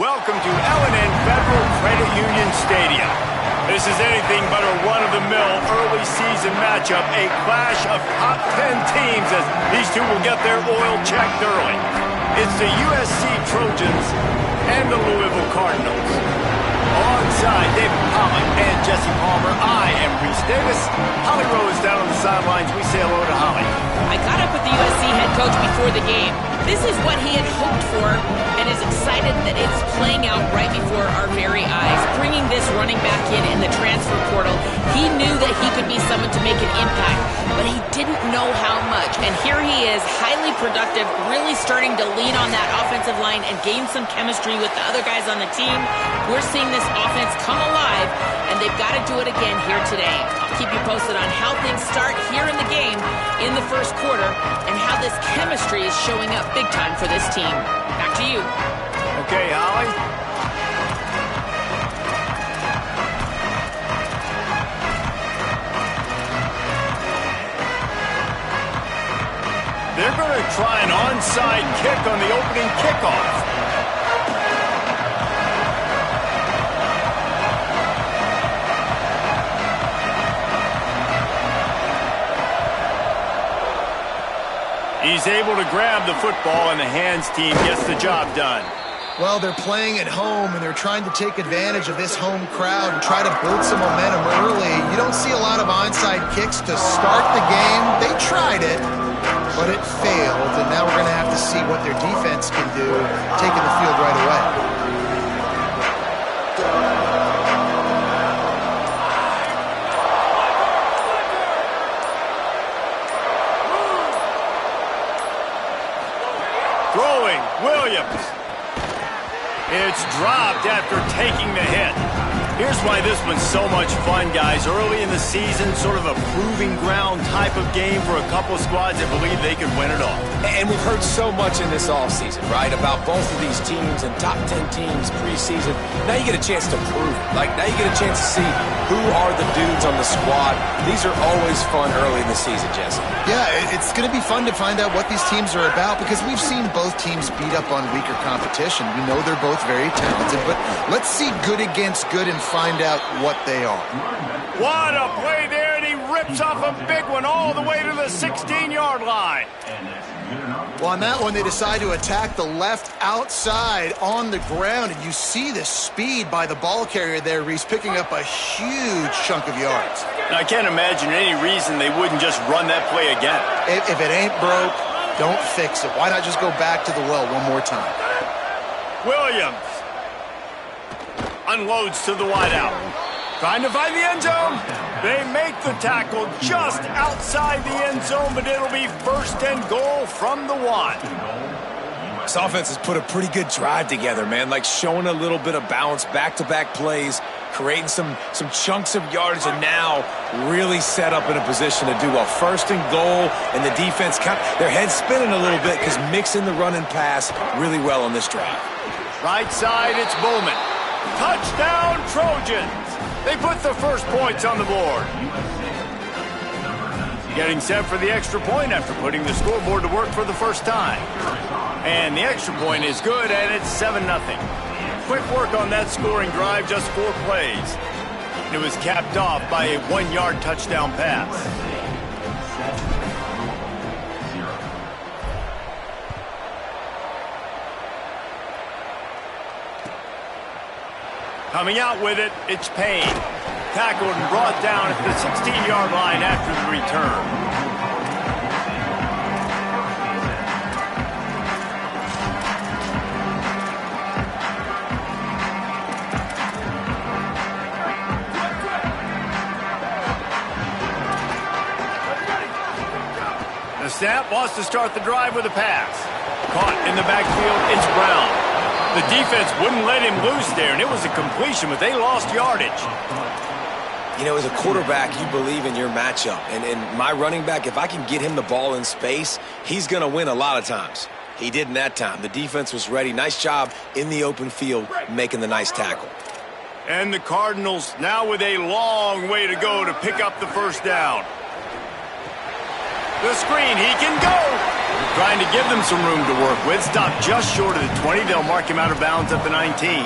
Welcome to L&N Federal Credit Union Stadium. This is anything but a run-of-the-mill early season matchup, a clash of top 10 teams as these two will get their oil checked early. It's the USC Trojans and the Louisville Cardinals. Alongside David Pollock and Jesse Palmer, I am Reese Davis. Holly Rose down on the sidelines. We say hello to Holly. I got up with the USC head coach before the game. This is what he had hoped for and is excited that it's playing out right before our very eyes. Bringing this running back in the transfer portal, he knew that he could be someone to make an impact, but he didn't know how much. And here he is, highly productive, really starting to lean on that offensive line and gain some chemistry with the other guys on the team. We're seeing this offense come alive, and they've got to do it again here today. I'll keep you posted on how things start here in the game in the first quarter and how this chemistry is showing up big time for this team. Back to you. Okay, Holly. They're going to try an onside kick on the opening kickoff. He's able to grab the football, and the hands team gets the job done. Well, they're playing at home, and they're trying to take advantage of this home crowd and try to build some momentum early. You don't see a lot of onside kicks to start the game. They tried it, but it failed, and now we're going to have to see what their defense can do, taking the field right away. Throwing, Williams. It's dropped after taking the hit. Here's why this one's so much fun, guys. Early in the season, sort of a proving ground type of game for a couple of squads that believe they could win it all. And we've heard so much in this offseason, right, about both of these teams and top 10 teams preseason. Now you get a chance to prove it. Like, now you get a chance to see who are the dudes on the squad. These are always fun early in the season, Jesse. Yeah, it's going to be fun to find out what these teams are about because we've seen both teams beat up on weaker competition. We know they're both very talented, but let's see good against good and find out what they are. What a play there, and he rips off a big one all the way to the 16-yard line. Well, on that one, they decide to attack the left outside on the ground, and you see the speed by the ball carrier there, Reese, picking up a huge chunk of yards. Now, I can't imagine any reason they wouldn't just run that play again. If it ain't broke, don't fix it. Why not just go back to the well one more time? Williams unloads to the wideout. Trying to find the end zone. They make the tackle just outside the end zone, but it'll be first and goal from the 1. This offense has put a pretty good drive together, man. Like showing a little bit of balance, back-to-back plays, creating some chunks of yardage, and now really set up in a position to do well. First and goal, and the defense, their head's spinning a little bit because mixing the run and pass really well on this drive. Right side, it's Bowman. Touchdown, Trojans. They put the first points on the board. Getting set for the extra point after putting the scoreboard to work for the first time. And the extra point is good, and it's 7-0. Quick work on that scoring drive, just 4 plays. It was capped off by a 1-yard touchdown pass. Coming out with it, it's Payne. Tackled and brought down at the 16-yard line after the return. The snap wants to start the drive with a pass. Caught in the backfield, it's Brown. The defense wouldn't let him loose there, and it was a completion, but they lost yardage. You know, as a quarterback, you believe in your matchup. And my running back, if I can get him the ball in space, he's going to win a lot of times. He did in that time. The defense was ready. Nice job in the open field making the nice tackle. And the Cardinals now with a long way to go to pick up the first down. The screen, he can go. Trying to give them some room to work with. Stopped just short of the 20. They'll mark him out of bounds at the 19.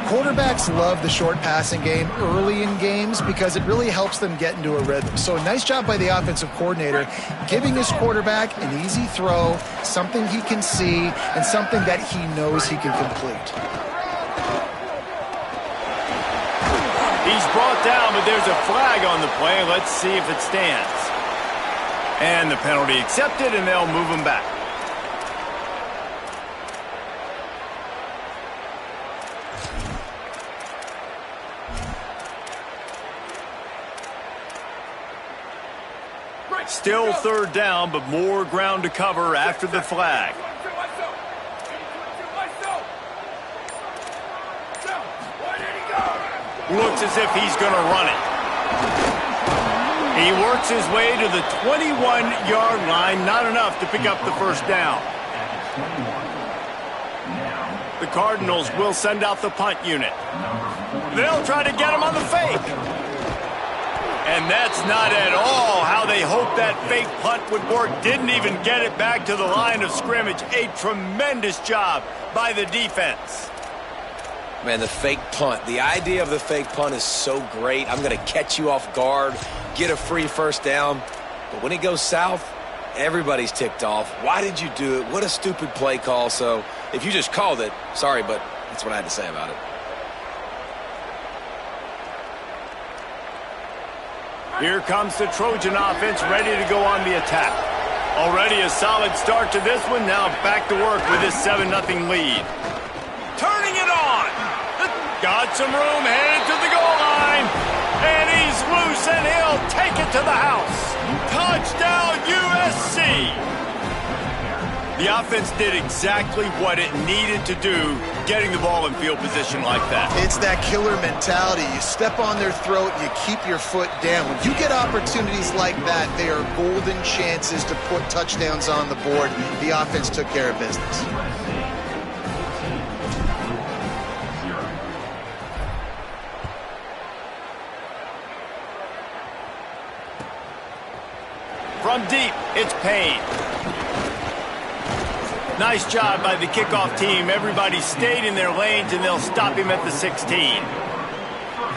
Quarterbacks love the short passing game early in games because it really helps them get into a rhythm. So nice job by the offensive coordinator giving his quarterback an easy throw, something he can see, and something that he knows he can complete. He's brought down, but there's a flag on the play. Let's see if it stands. And the penalty accepted, and they'll move him back. Still third down, but more ground to cover after the flag. Looks as if he's going to run it. He works his way to the 21-yard line. Not enough to pick up the first down. The Cardinals will send out the punt unit. They'll try to get him on the fake. And that's not at all how they hoped that fake punt would work. Didn't even get it back to the line of scrimmage. A tremendous job by the defense. Man, the fake punt. The idea of the fake punt is so great. I'm going to catch you off guard, get a free first down. But when it goes south, everybody's ticked off. Why did you do it? What a stupid play call. So if you just called it, sorry, but that's what I had to say about it. Here comes the Trojan offense ready to go on the attack. Already a solid start to this one. Now back to work with this 7-0 lead. Turning it on. Got some room, headed to the goal line. And he's loose, and he'll take it to the house. Touchdown, USC. The offense did exactly what it needed to do, getting the ball in field position like that. It's that killer mentality. You step on their throat, you keep your foot down. When you get opportunities like that, they are golden chances to put touchdowns on the board. The offense took care of business. From deep, it's Payne. Nice job by the kickoff team. Everybody stayed in their lanes, and they'll stop him at the 16.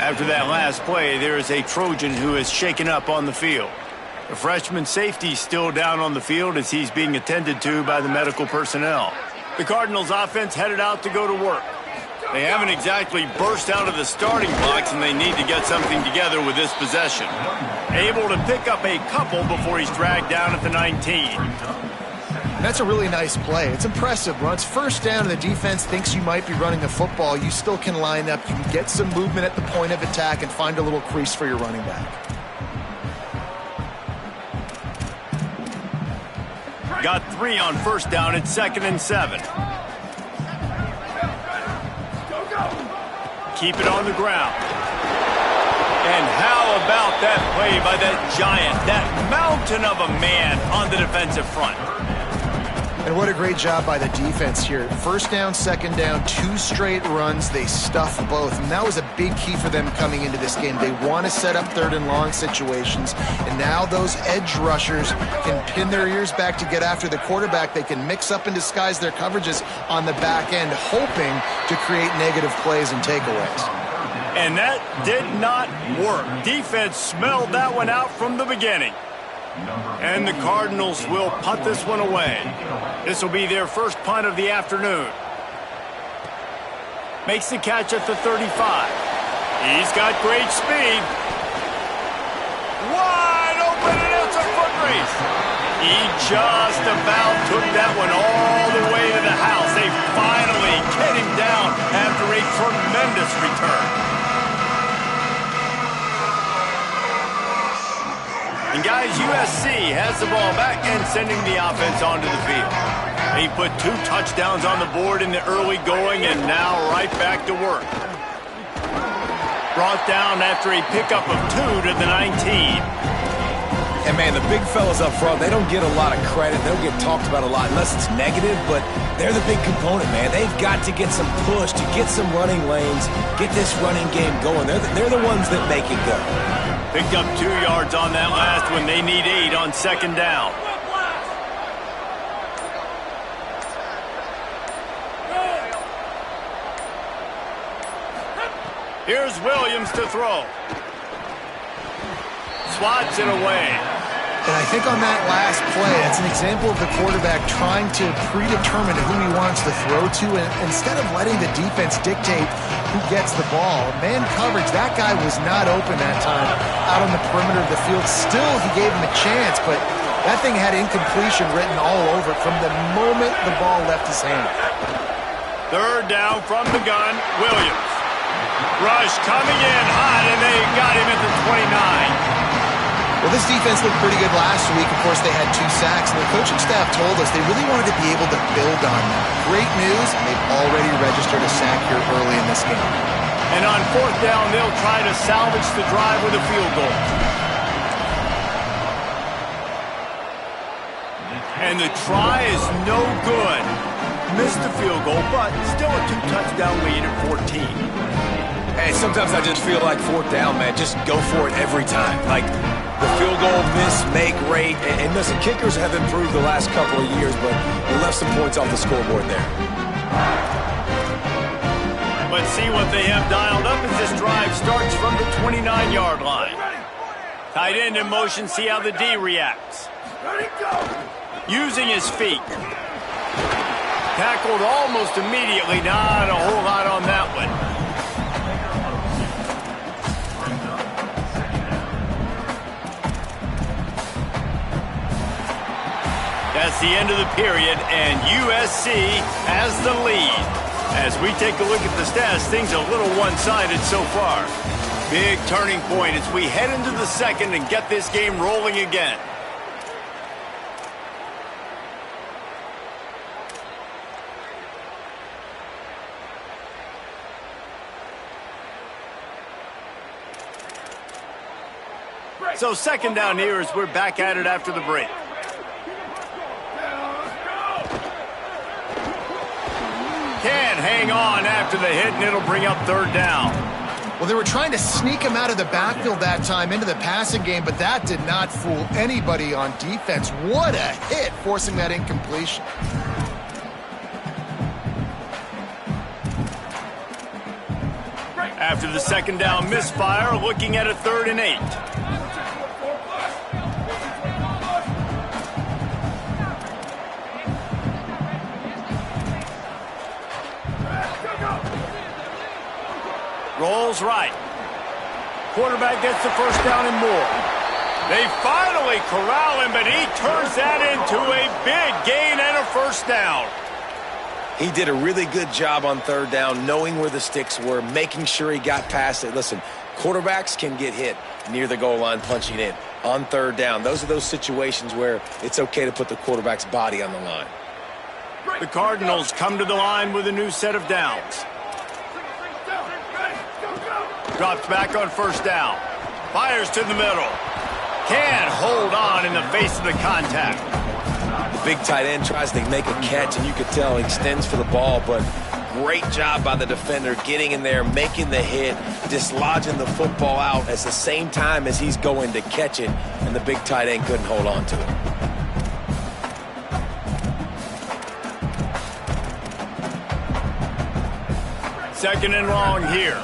After that last play, there is a Trojan who is shaken up on the field. The freshman safety still down on the field as he's being attended to by the medical personnel. The Cardinals offense headed out to go to work. They haven't exactly burst out of the starting blocks, and they need to get something together with this possession. Able to pick up a couple before he's dragged down at the 19. That's a really nice play. It's impressive. When it's first down and the defense thinks you might be running the football, you still can line up. You can get some movement at the point of attack and find a little crease for your running back. Got 3 on first down. It's 2nd and 7. Keep it on the ground. And how about that play by that giant, that mountain of a man on the defensive front? And what a great job by the defense here. First down, second down, 2 straight runs. They stuff both. And that was a big key for them coming into this game. They want to set up 3rd and long situations. And now those edge rushers can pin their ears back to get after the quarterback. They can mix up and disguise their coverages on the back end, hoping to create negative plays and takeaways. And that did not work. Defense smelled that one out from the beginning. And the Cardinals will punt this one away. This will be their first punt of the afternoon. Makes the catch at the 35. He's got great speed. Wide open, and it's a foot race. He just about took that one all the way to the house. They finally get him down after a tremendous return. And guys, USC has the ball back and sending the offense onto the field. He put 2 touchdowns on the board in the early going and now right back to work. Brought down after a pickup of 2 to the 19. And man, the big fellas up front, they don't get a lot of credit. They don't get talked about a lot unless it's negative, but they're the big component, man. They've got to get some push, to get some running lanes, get this running game going. They're the ones that make it go. Picked up 2 yards on that last one. They need 8 on second down. Here's Williams to throw. Swats it away. And I think on that last play, that's an example of the quarterback trying to predetermine who he wants to throw to, and instead of letting the defense dictate who gets the ball. Man coverage, that guy was not open that time out on the perimeter of the field. Still, he gave him a chance, but that thing had incompletion written all over it from the moment the ball left his hand. Third down from the gun, Williams. Rush coming in hot, and they got him at the 29. Well, this defense looked pretty good last week. Of course, they had 2 sacks, and the coaching staff told us they really wanted to be able to build on that. Great news, they've already registered a sack here early in this game. And on fourth down, they'll try to salvage the drive with a field goal. And the try is no good. Missed the field goal, but still a 2-touchdown lead at 14. Hey, sometimes I just feel like fourth down, man. Just go for it every time. Like, the field goal miss, make rate. And listen, kickers have improved the last couple of years, but we left some points off the scoreboard there. Let's see what they have dialed up as this drive starts from the 29-yard line. Tight end in motion, see how the D reacts. Using his feet. Tackled almost immediately. Not a whole lot on that one. That's the end of the period, and USC has the lead. As we take a look at the stats, things are a little one-sided so far. Big turning point as we head into the second and get this game rolling again. So second down here as we're back at it after the break. Can hang on after the hit, and it'll bring up third down. Well, they were trying to sneak him out of the backfield that time into the passing game, but that did not fool anybody on defense. What a hit, forcing that incompletion. After the second down misfire, looking at a 3rd and 8. Rolls right. Quarterback gets the first down and more. They finally corral him, but he turns that into a big gain and a first down. He did a really good job on third down, knowing where the sticks were, making sure he got past it. Listen, quarterbacks can get hit near the goal line punching in. On third down, those are those situations where it's okay to put the quarterback's body on the line. The Cardinals come to the line with a new set of downs. Drops back on first down. Fires to the middle. Can't hold on in the face of the contact. The big tight end tries to make a catch, and you could tell he extends for the ball, but great job by the defender getting in there, making the hit, dislodging the football out at the same time as he's going to catch it, and the big tight end couldn't hold on to it. Second and long here.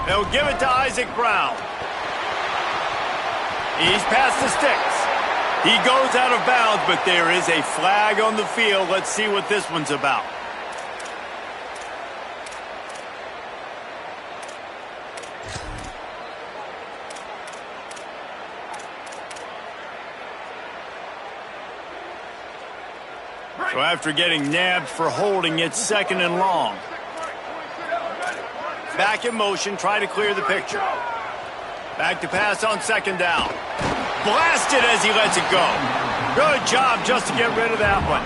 They'll give it to Isaac Brown. He's past the sticks. He goes out of bounds, but there is a flag on the field. Let's see what this one's about. So after getting nabbed for holding, it's second and long. Back in motion, try to clear the picture. Back to pass on second down. Blasted as he lets it go. Good job just to get rid of that one.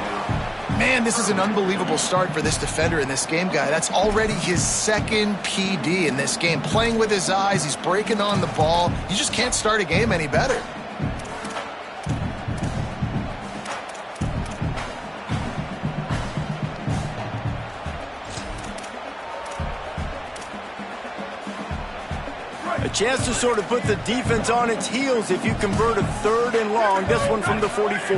Man, this is an unbelievable start for this defender in this game, guy. That's already his second PD in this game. Playing with his eyes, he's breaking on the ball. You just can't start a game any better. A chance to sort of put the defense on its heels if you convert a 3rd and long. This one from the 44.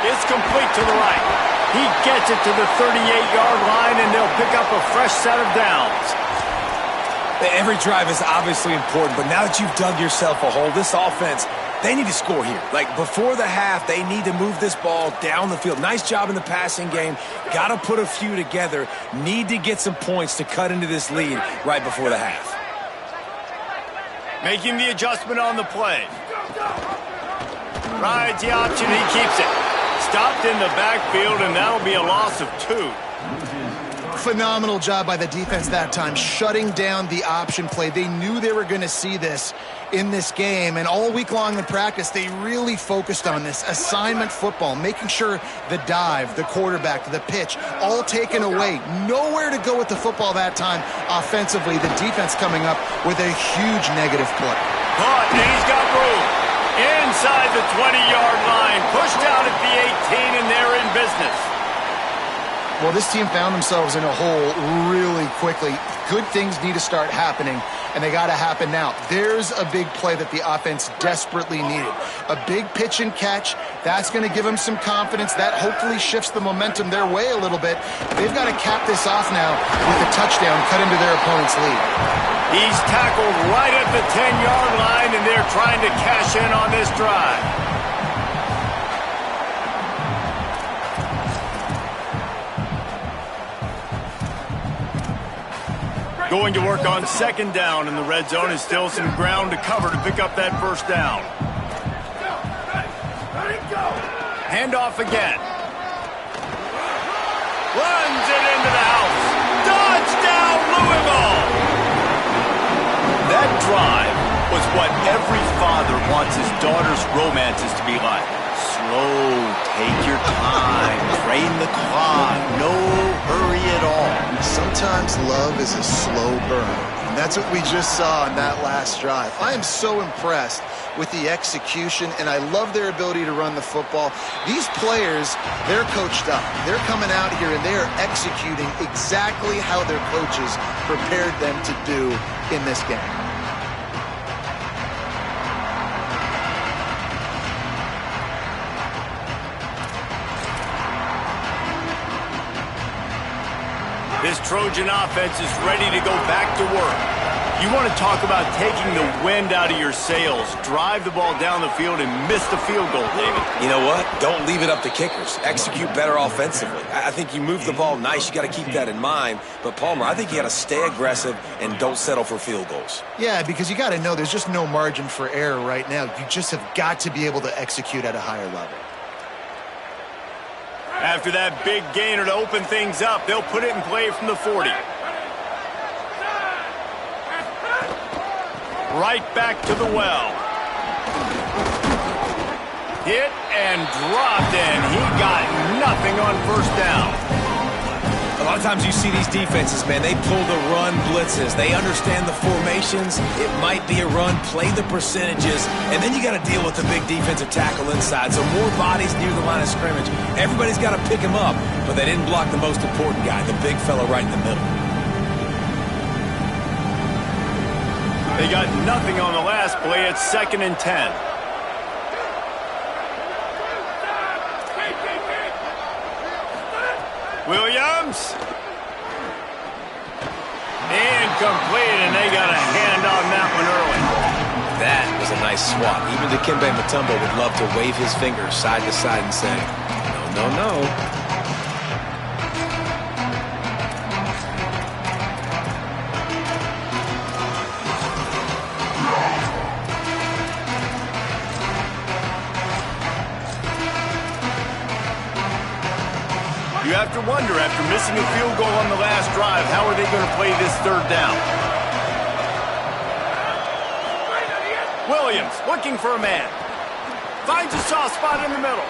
It's complete to the right. He gets it to the 38-yard line, and they'll pick up a fresh set of downs. Every drive is obviously important, but now that you've dug yourself a hole, this offense, they need to score here. Like, before the half, they need to move this ball down the field. Nice job in the passing game. Got to put a few together. Need to get some points to cut into this lead right before the half. Making the adjustment on the play. Rides the option. He keeps it. Stopped in the backfield, and that'll be a loss of 2. Phenomenal job by the defense that time, shutting down the option play. They knew they were going to see this in this game, and all week long in practice, they really focused on this assignment football, making sure the dive, the quarterback, the pitch, all taken away. Nowhere to go with the football that time offensively. The defense coming up with a huge negative play. Caught, and he's got room. Inside the 20-yard line, pushed out at the 18, and they're in business. Well, this team found themselves in a hole really quickly. Good things need to start happening, and they got to happen now. There's a big play that the offense desperately needed. A big pitch and catch. That's going to give them some confidence. That hopefully shifts the momentum their way a little bit. They've got to cap this off now with a touchdown cut into their opponent's lead. He's tackled right at the 10-yard line, and they're trying to cash in on this drive. Going to work on 2nd down in the red zone, and still some ground to cover to pick up that 1st down. Handoff again. Runs it into the house. Touchdown, Louisville! That drive was what every father wants his daughter's romances to be like. Slow, take your time, train the clock, no hurry at all. Sometimes love is a slow burn, and that's what we just saw in that last drive. I am so impressed with the execution, and I love their ability to run the football. These players, they're coached up. They're coming out here, and they are executing exactly how their coaches prepared them to do in this game. This Trojan offense is ready to go back to work. You want to talk about taking the wind out of your sails. Drive the ball down the field and miss the field goal, David. You know what? Don't leave it up to kickers. Execute better offensively. I think you move the ball nice. You got to keep that in mind. But, Palmer, I think you got to stay aggressive and don't settle for field goals. Yeah, because you got to know there's just no margin for error right now. You just have got to be able to execute at a higher level. After that big gainer to open things up, they'll put it in play from the 40. Right back to the well. Hit and dropped, and he got nothing on 1st down. A lot of times you see these defenses, man, they pull the run blitzes. They understand the formations. It might be a run, play the percentages, and then you got to deal with the big defensive tackle inside. So more bodies near the line of scrimmage. Everybody's got to pick him up, but they didn't block the most important guy, the big fella right in the middle. They got nothing on the last play. It's 2nd and 10. Williams. Incomplete, and they got a hand on that one early. That was a nice swat. Even Dikembe Mutombo would love to wave his fingers side to side and say, no, no, no. You have to wonder, after missing a field goal on the last drive, how are they going to play this 3rd down? Williams looking for a man. Finds a soft spot in the middle.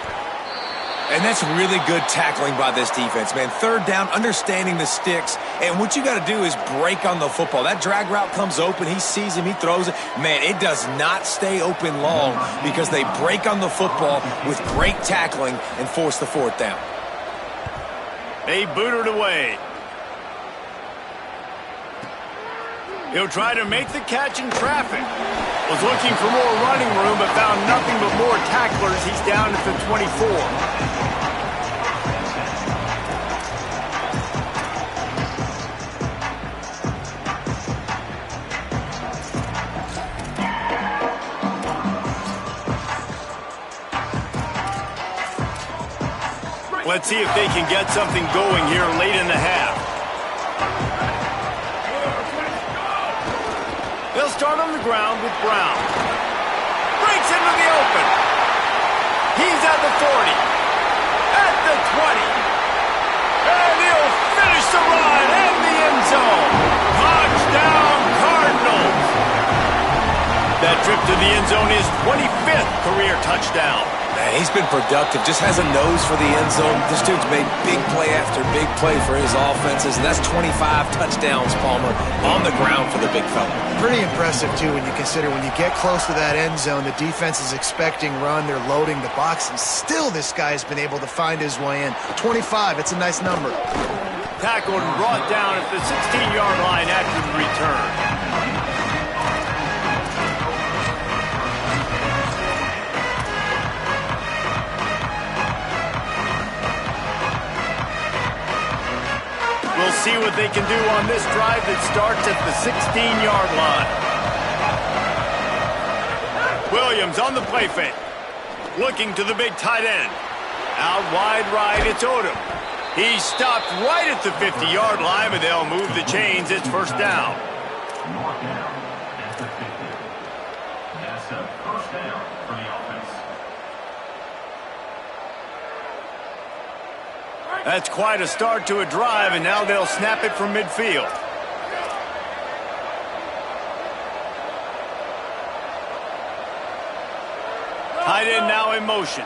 And that's really good tackling by this defense, man. 3rd down, understanding the sticks. And what you got to do is break on the football. That drag route comes open. He sees him. He throws it. Man, it does not stay open long because they break on the football with great tackling and force the 4th down. They boot it away. He'll try to make the catch in traffic. Was looking for more running room, but found nothing but more tacklers. He's down at the 24. Let's see if they can get something going here late in the half. They'll start on the ground with Brown. Breaks into the open. He's at the 40. At the 20. And he'll finish the run in the end zone. Touchdown, Cardinals. That trip to the end zone is 25th career touchdown. Man, he's been productive, just has a nose for the end zone. This dude's made big play after big play for his offenses, and that's 25 touchdowns, Palmer, on the ground for the big fella. Pretty impressive, too, when you consider when you get close to that end zone, the defense is expecting run, they're loading the box, and still this guy's been able to find his way in. 25, it's a nice number. Tackled and brought down at the 16-yard line after the return. We'll see what they can do on this drive that starts at the 16-yard line. Williams on the play fake. Looking to the big tight end. Out wide right, it's Odom. He's stopped right at the 50-yard line, but they'll move the chains. It's first down. That's a first down for the offense. That's quite a start to a drive, and now they'll snap it from midfield. Tight end now in motion.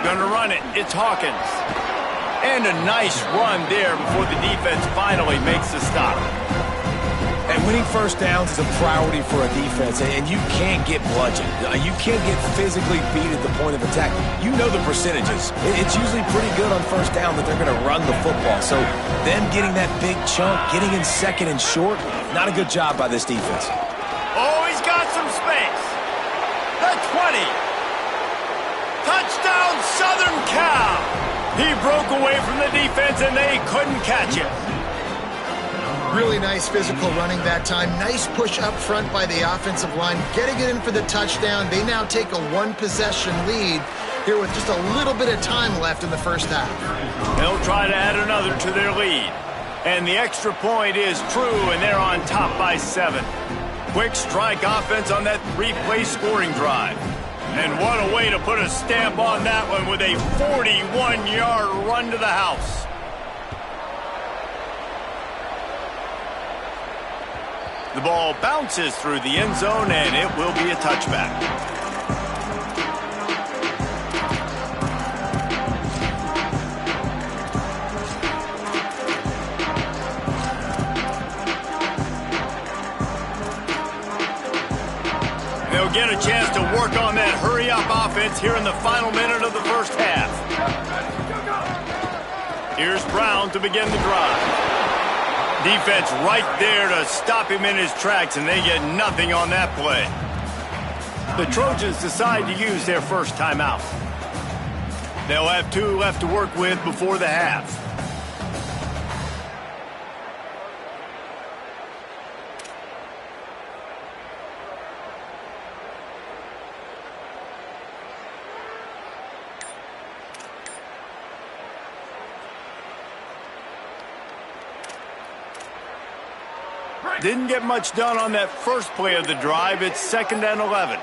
Gonna run it. It's Hawkins. And a nice run there before the defense finally makes the stop. And winning first downs is a priority for a defense, and you can't get bludgeoned. You can't get physically beat at the point of attack. You know the percentages. It's usually pretty good on first down that they're going to run the football. So them getting that big chunk, getting in second and short, not a good job by this defense. Oh, he's got some space. The 20. Touchdown, Southern Cal. He broke away from the defense, and they couldn't catch him. Really nice physical running that time. Nice push up front by the offensive line. Getting it in for the touchdown. They now take a one-possession lead here with just a little bit of time left in the first half. They'll try to add another to their lead. And the extra point is true, and they're on top by 7. Quick strike offense on that 3-play scoring drive. And what a way to put a stamp on that one with a 41-yard run to the house. The ball bounces through the end zone, and it will be a touchback. They'll get a chance to work on that hurry-up offense here in the final minute of the first half. Here's Brown to begin the drive. Defense right there to stop him in his tracks, and they get nothing on that play. The Trojans decide to use their first timeout. They'll have 2 left to work with before the half. Didn't get much done on that first play of the drive. It's 2nd and 11.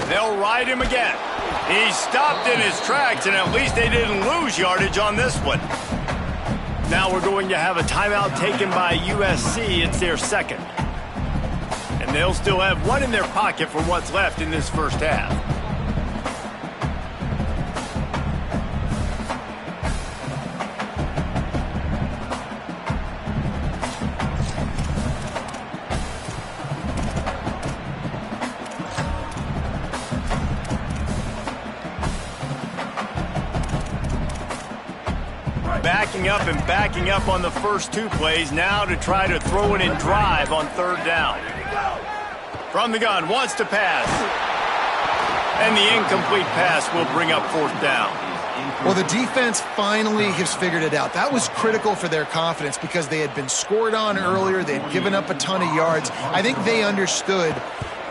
They'll ride him again. He stopped in his tracks, and at least they didn't lose yardage on this one. Now we're going to have a timeout taken by USC. It's their second. And they'll still have one in their pocket for what's left in this first half. Backing up on the first two plays, now to try to throw it and drive on third down. From the gun, wants to pass. And the incomplete pass will bring up fourth down. Well, the defense finally has figured it out. That was critical for their confidence because they had been scored on earlier. They had given up a ton of yards. I think they understood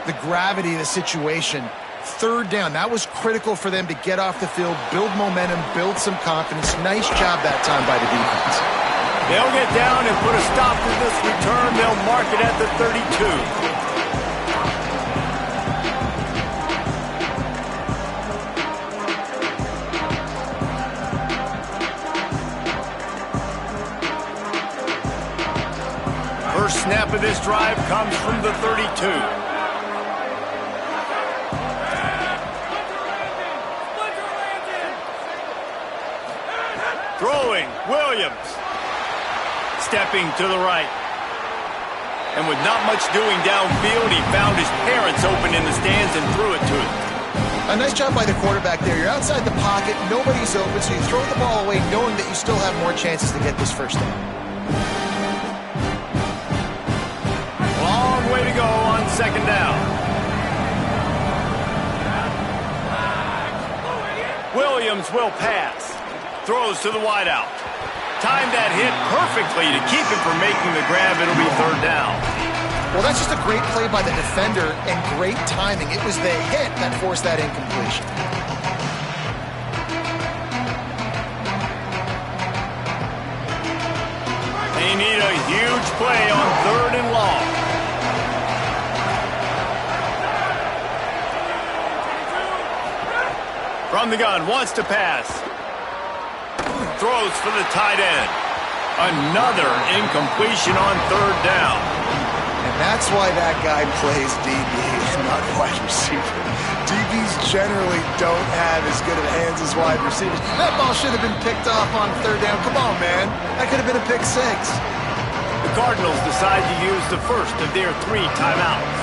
the gravity of the situation. Third down, that was critical for them to get off the field, build momentum, build some confidence. Nice job that time by the defense. They'll get down and put a stop to this return. They'll mark it at the 32. First snap of this drive comes from the 32. Throwing, Williams. Stepping to the right. And with not much doing downfield, he found his parents open in the stands and threw it to him. A nice job by the quarterback there. You're outside the pocket, nobody's open, so you throw the ball away knowing that you still have more chances to get this first down. Long way to go on second down. Williams will pass. Throws to the wideout. Timed that hit perfectly to keep him from making the grab. It'll be third down. Well, that's just a great play by the defender and great timing. It was the hit that forced that incompletion. They need a huge play on third and long. From the gun, wants to pass. Throws for the tight end. Another incompletion on third down. And that's why that guy plays DB and not wide receiver. DBs generally don't have as good of hands as wide receivers. That ball should have been picked off on third down. Come on, man. That could have been a pick six. The Cardinals decide to use the first of their 3 timeouts.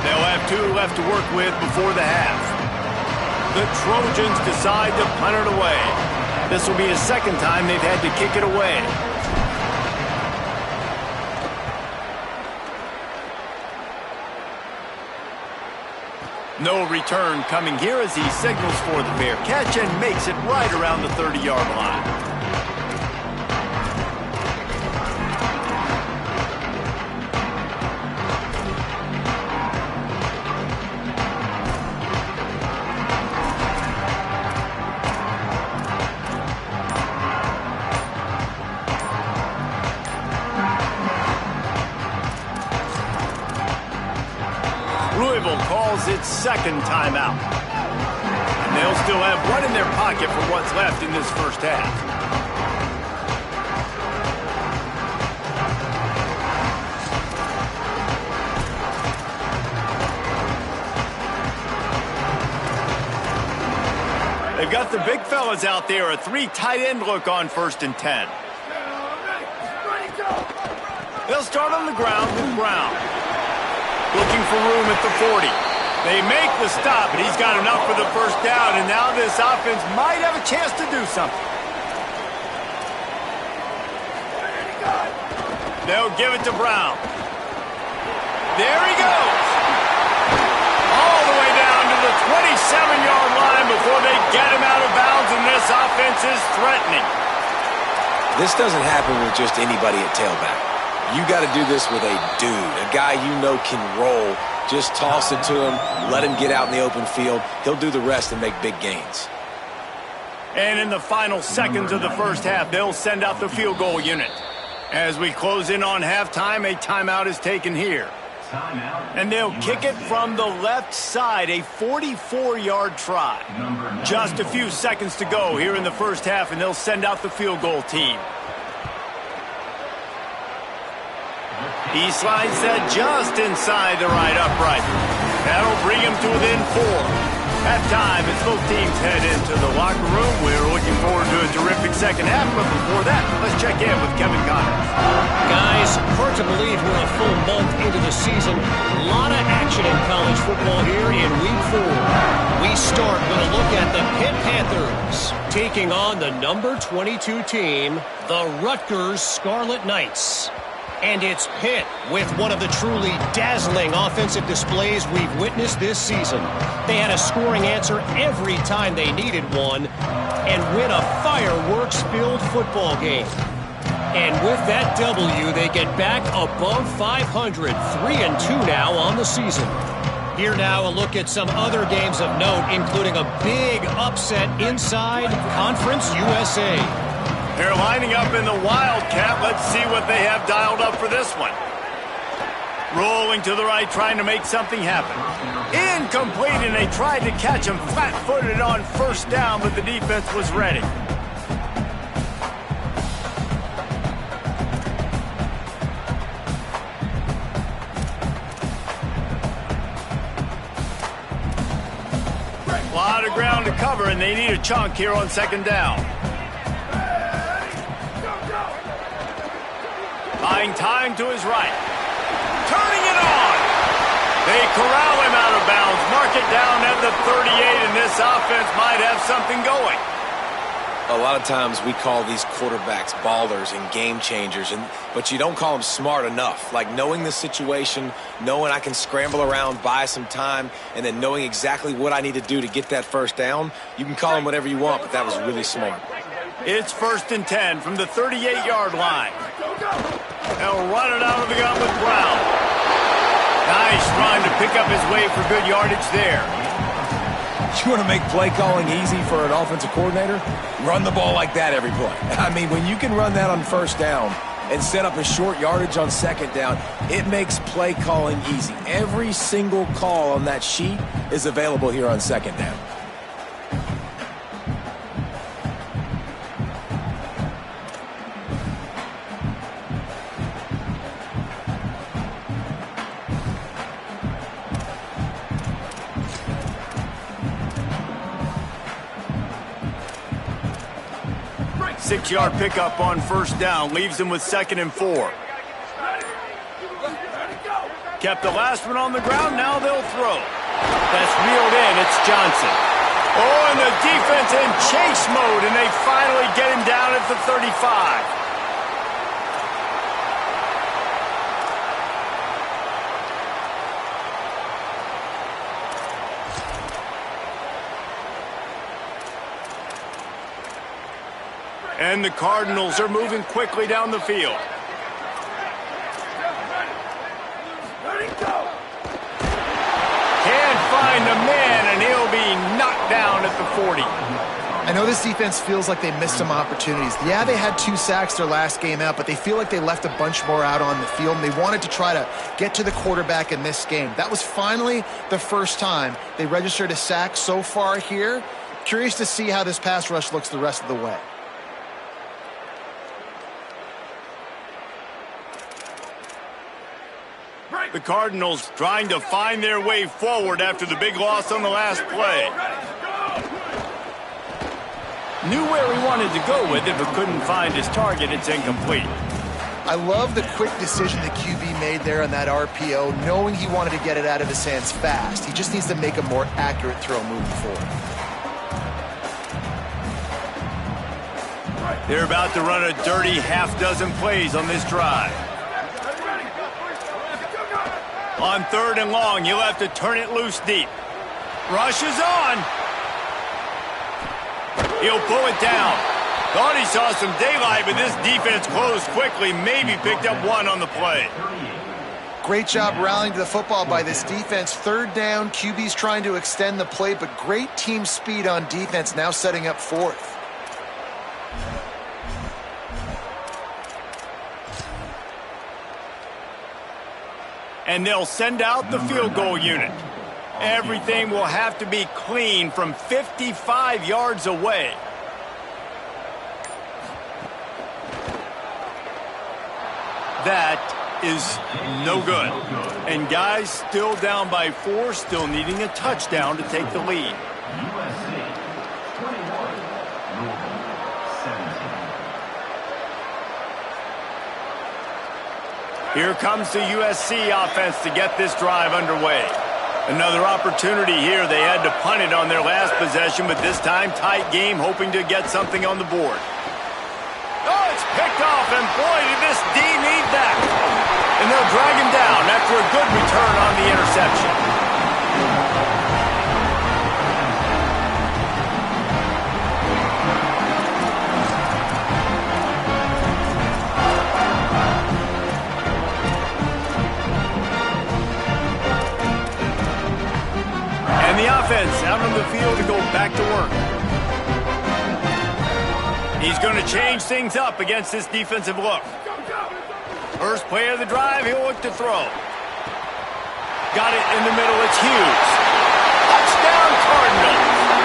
They'll have 2 left to work with before the half. The Trojans decide to punt it away. This will be the second time they've had to kick it away. No return coming here as he signals for the fair catch and makes it right around the 30-yard line. Louisville calls its second timeout. And they'll still have one in their pocket for what's left in this first half. They've got the big fellas out there, a 3 tight end look on 1st and 10. They'll start on the ground with Brown. Looking for room at the 40. They make the stop, and he's got enough for the first down, and now this offense might have a chance to do something. They'll give it to Brown. There he goes. All the way down to the 27-yard line before they get him out of bounds, and this offense is threatening. This doesn't happen with just anybody at tailback. You got to do this with a dude, a guy you know can roll. Just toss it to him, let him get out in the open field. He'll do the rest and make big gains. And in the final seconds of the first half, they'll send out the field goal unit. As we close in on halftime, a timeout is taken here. And they'll kick it from the left side, a 44-yard try. Just a few seconds to go here in the first half, and they'll send out the field goal team. He slides that just inside the right upright. That'll bring him to within 4. Halftime, as both teams head into the locker room, we're looking forward to a terrific second half, but before that, let's check in with Kevin Connors. Guys, hard to believe we're a full month into the season. A lot of action in college football here in Week 4. We start with a look at the Pitt Panthers taking on the number 22 team, the Rutgers Scarlet Knights. And it's Pitt with one of the truly dazzling offensive displays we've witnessed this season. They had a scoring answer every time they needed one and win a fireworks-filled football game. And with that W, they get back above 500, 3-2 now on the season. Here now, a look at some other games of note, including a big upset inside Conference USA. They're lining up in the Wildcat. Let's see what they have dialed up for this one. Rolling to the right, trying to make something happen. Incomplete, and they tried to catch him flat-footed on first down, but the defense was ready. A lot of ground to cover, and they need a chunk here on second down. Buying time to his right. Turning it on. They corral him out of bounds. Mark it down at the 38, and this offense might have something going. A lot of times we call these quarterbacks ballers and game changers, but you don't call them smart enough. Like knowing the situation, knowing I can scramble around, buy some time, and then knowing exactly what I need to do to get that first down. You can call them whatever you want, but that was really smart. It's 1st and 10 from the 38-yard line. They'll run it out of the gun with Brown. Nice run to pick up his way for good yardage there. You want to make play calling easy for an offensive coordinator? Run the ball like that every play. I mean, when you can run that on first down and set up a short yardage on second down, it makes play calling easy. Every single call on that sheet is available here on second down. Six-yard pickup on first down. Leaves them with 2nd and 4. Kept the last one on the ground. Now they'll throw. That's reeled in. It's Johnson. Oh, and the defense in chase mode, and they finally get him down at the 35. And the Cardinals are moving quickly down the field. Can't find the man, and he'll be knocked down at the 40. I know this defense feels like they missed some opportunities. Yeah, they had 2 sacks their last game out, but they feel like they left a bunch more out on the field, and they wanted to try to get to the quarterback in this game. That was finally the first time they registered a sack so far here. Curious to see how this pass rush looks the rest of the way. The Cardinals trying to find their way forward after the big loss on the last play. Knew where he wanted to go with it, but couldn't find his target. It's incomplete. I love the quick decision the QB made there on that RPO, knowing he wanted to get it out of his hands fast. He just needs to make a more accurate throw moving forward. They're about to run a dirty half-dozen plays on this drive. On 3rd and long, he'll have to turn it loose deep. Rush is on. He'll pull it down. Thought he saw some daylight, but this defense closed quickly. Maybe picked up 1 on the play. Great job rallying to the football by this defense. 3rd down, QB's trying to extend the play, but great team speed on defense, now setting up 4th. And they'll send out the field goal unit. Everything will have to be clean from 55 yards away. That is no good. And guys still down by 4, still needing a touchdown to take the lead. USC 21, Louisville 17. Here comes the USC offense to get this drive underway. Another opportunity here. They had to punt it on their last possession, but this time tight game, hoping to get something on the board. Oh, it's picked off, and boy, did this D need that. And they'll drag him down after a good return on the interception. And the offense out on the field to go back to work. He's going to change things up against this defensive look. First play of the drive, he'll look to throw. Got it in the middle, it's Hughes. Touchdown Cardinals.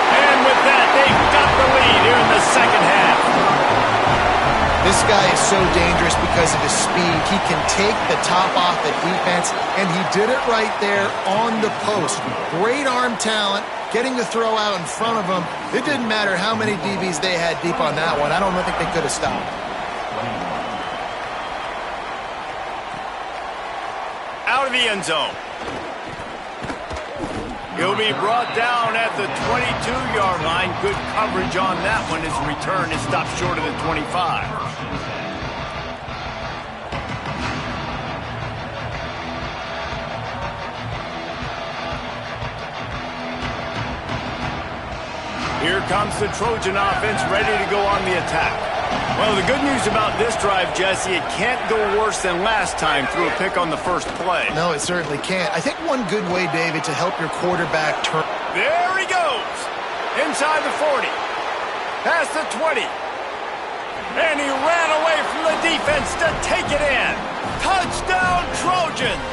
And with that, they've got the lead here in the second half. This guy is so dangerous because of his speed. He can take the top off the defense, and he did it right there on the post. Great arm talent, getting the throw out in front of him. It didn't matter how many DBs they had deep on that one. I don't think they could have stopped. Out of the end zone. He'll be brought down at the 22-yard line. Good coverage on that one. His return is stopped short of the 25. Here comes the Trojan offense ready to go on the attack. Well, the good news about this drive, Jesse, it can't go worse than last time through a pick on the first play. No, it certainly can't. I think one good way, David, to help your quarterback turn. There he goes. Inside the 40. Past the 20. And he ran away from the defense to take it in. Touchdown, Trojans.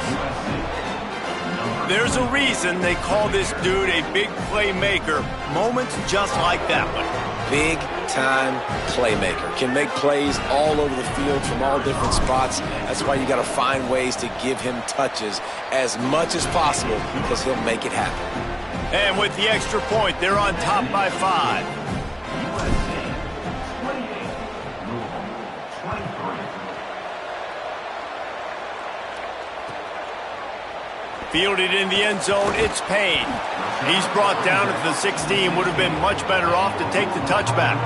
There's a reason they call this dude a big playmaker. Moments just like that one. Big-time playmaker. Can make plays all over the field from all different spots. That's why you got to find ways to give him touches as much as possible because he'll make it happen. And with the extra point, they're on top by 5. USC 28, Louisville 23. Fielded in the end zone, it's Payne. He's brought down at the 16. Would have been much better off to take the touchback.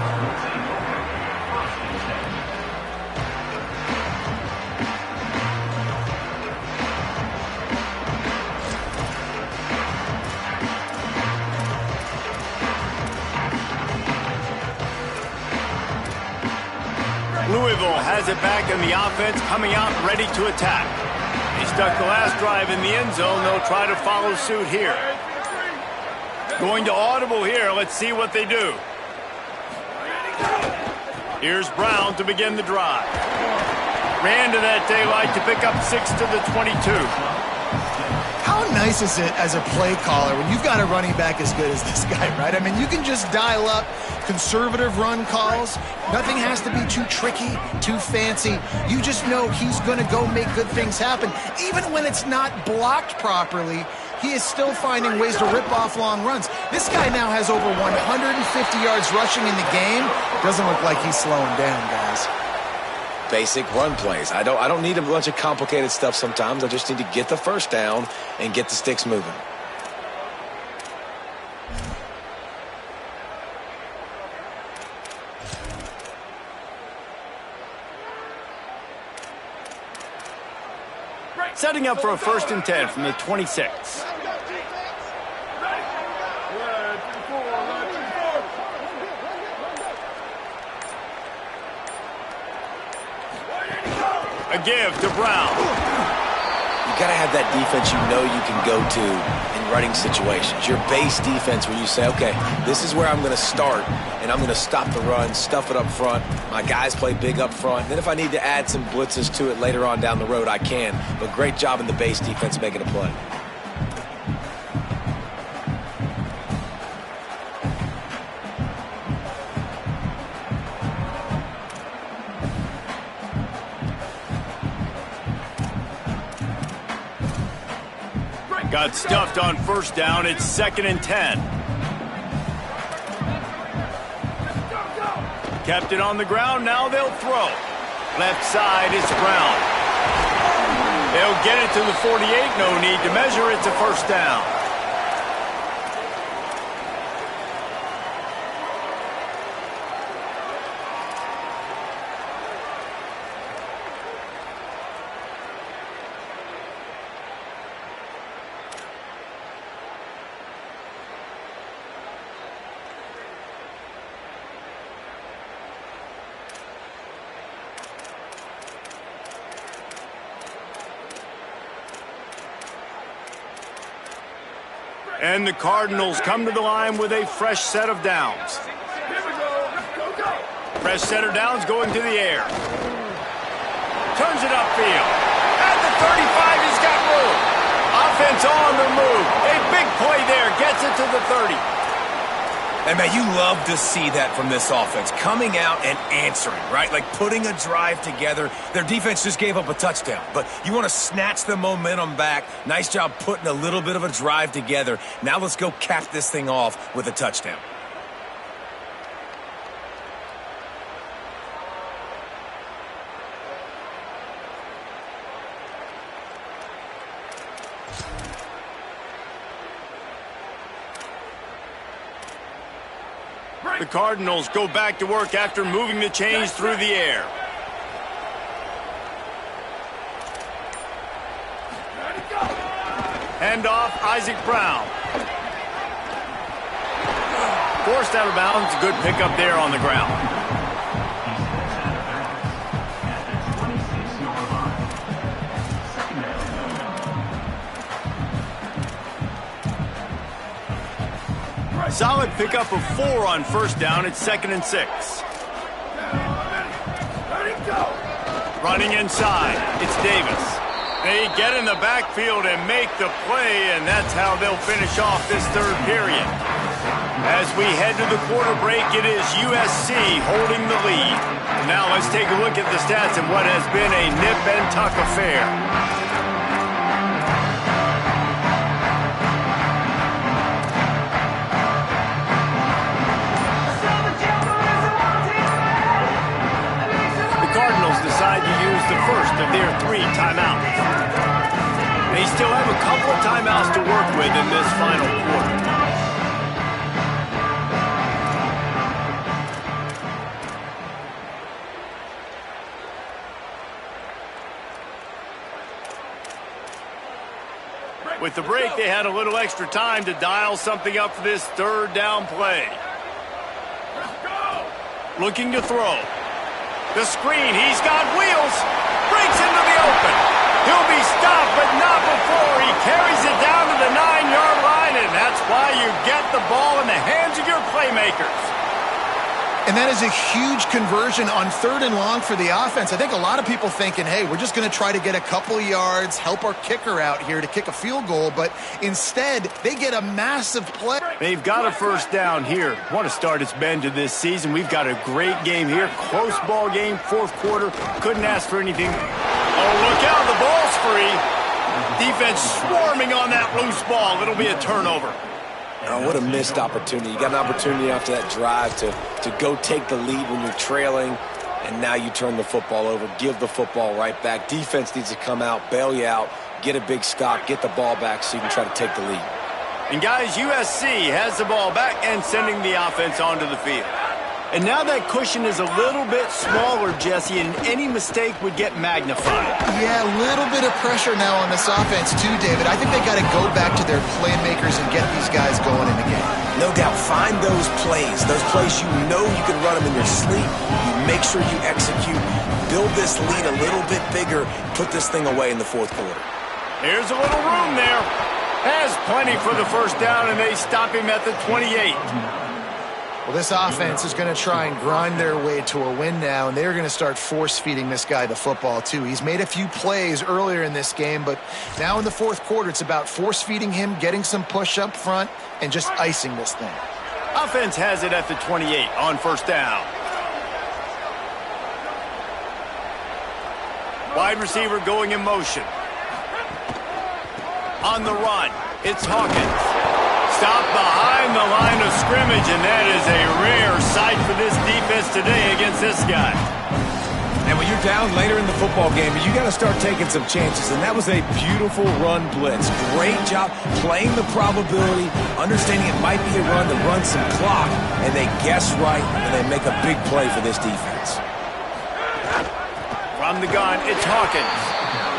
Louisville has it back in the offense, coming out ready to attack. He stuck the last drive in the end zone. They'll try to follow suit here. Going to audible here. Let's see what they do. Here's Brown to begin the drive. Ran to that daylight to pick up 6 to the 22. How nice is it as a play caller when you've got a running back as good as this guy, right? I mean, you can just dial up conservative run calls. Nothing has to be too tricky, too fancy. You just know he's going to go make good things happen. Even when it's not blocked properly, he is still finding ways to rip off long runs. This guy now has over 150 yards rushing in the game. Doesn't look like he's slowing down, guys. Basic run plays. I don't need a bunch of complicated stuff sometimes. I just need to get the first down and get the sticks moving. Setting up for a 1st and 10 from the 26. A give to Brown. You got to have that defense you know you can go to in running situations. Your base defense where you say, okay, this is where I'm going to start, and I'm going to stop the run, stuff it up front. My guys play big up front. Then if I need to add some blitzes to it later on down the road, I can. But great job in the base defense making a play. Got stuffed on 1st down. It's 2nd and 10. Kept it on the ground. Now they'll throw. Left side is Brown. They'll get it to the 48. No need to measure. It's a first down. And the Cardinals come to the line with a fresh set of downs. Fresh set of downs going to the air. Turns it upfield. At the 35, he's got room. Offense on the move. A big play there. Gets it to the 30. And, man, you love to see that from this offense. Coming out and answering, right? Like putting a drive together. Their defense just gave up a touchdown. But you want to snatch the momentum back. Nice job putting a little bit of a drive together. Now let's go cap this thing off with a touchdown. The Cardinals go back to work after moving the chains through the air. Handoff, Isaac Brown. Forced out of bounds. Good pickup there on the ground. Solid pickup of 4 on first down. It's 2nd and 6. Running inside. It's Davis. They get in the backfield and make the play, and that's how they'll finish off this third period. As we head to the quarter break, it is USC holding the lead. Now let's take a look at the stats of what has been a nip and tuck affair. Decide to use the first of their 3 timeouts. They still have a couple of timeouts to work with in this final quarter. With the break, they had a little extra time to dial something up for this third down play. Looking to throw. The screen, he's got wheels, breaks into the open. He'll be stopped, but not before he carries it down to the 9-yard line, and that's why you get the ball in the hands of your playmakers. And that is a huge conversion on 3rd and long for the offense. I think a lot of people thinking, hey, we're just going to try to get a couple of yards, help our kicker out here to kick a field goal, but instead they get a massive play. They've got a first down here. What a start it's been to this season. We've got a great game here. Close ball game, 4th quarter. Couldn't ask for anything. Oh, look out, the ball's free. Defense swarming on that loose ball. It'll be a turnover. Oh, what a missed opportunity. You got an opportunity after that drive to go take the lead when you're trailing, and now you turn the football over, give the football right back. Defense needs to come out, bail you out, get a big stop, get the ball back so you can try to take the lead. And, guys, USC has the ball back and sending the offense onto the field. And now that cushion is a little bit smaller, Jesse, and any mistake would get magnified. Yeah, a little bit of pressure now on this offense too, David. I think they got to go back to their playmakers and get these guys going in the game. No doubt. Find those plays you know you can run them in your sleep. You make sure you execute. Build this lead a little bit bigger. Put this thing away in the 4th quarter. Here's a little room there. Has plenty for the first down, and they stop him at the 28. Well, this offense is going to try and grind their way to a win now, and they're going to start force-feeding this guy the football, too. He's made a few plays earlier in this game, but now in the 4th quarter, it's about force-feeding him, getting some push up front, and just icing this thing. Offense has it at the 28 on first down. Wide receiver going in motion. On the run, it's Hawkins. Stopped behind the line of scrimmage, and that is a rare sight for this defense today against this guy. And when you're down later in the football game, you got to start taking some chances. And that was a beautiful run blitz. Great job playing the probability, understanding it might be a run to run some clock, and they guess right, and they make a big play for this defense. From the gun, it's Hawkins.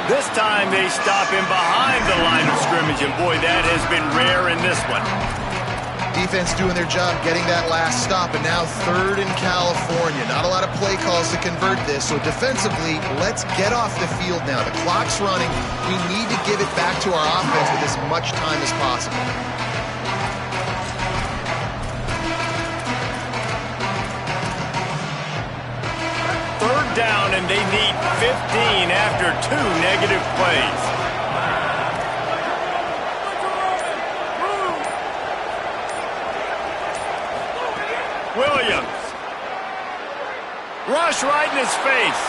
This time they stop him behind the line of scrimmage, and boy, that has been rare in this one. Defense doing their job getting that last stop, and now 3rd in California. Not a lot of play calls to convert this, so defensively, let's get off the field now. The clock's running. We need to give it back to our offense with as much time as possible. Third down, and they need 15 after 2 negative plays. Williams. Rush right in his face.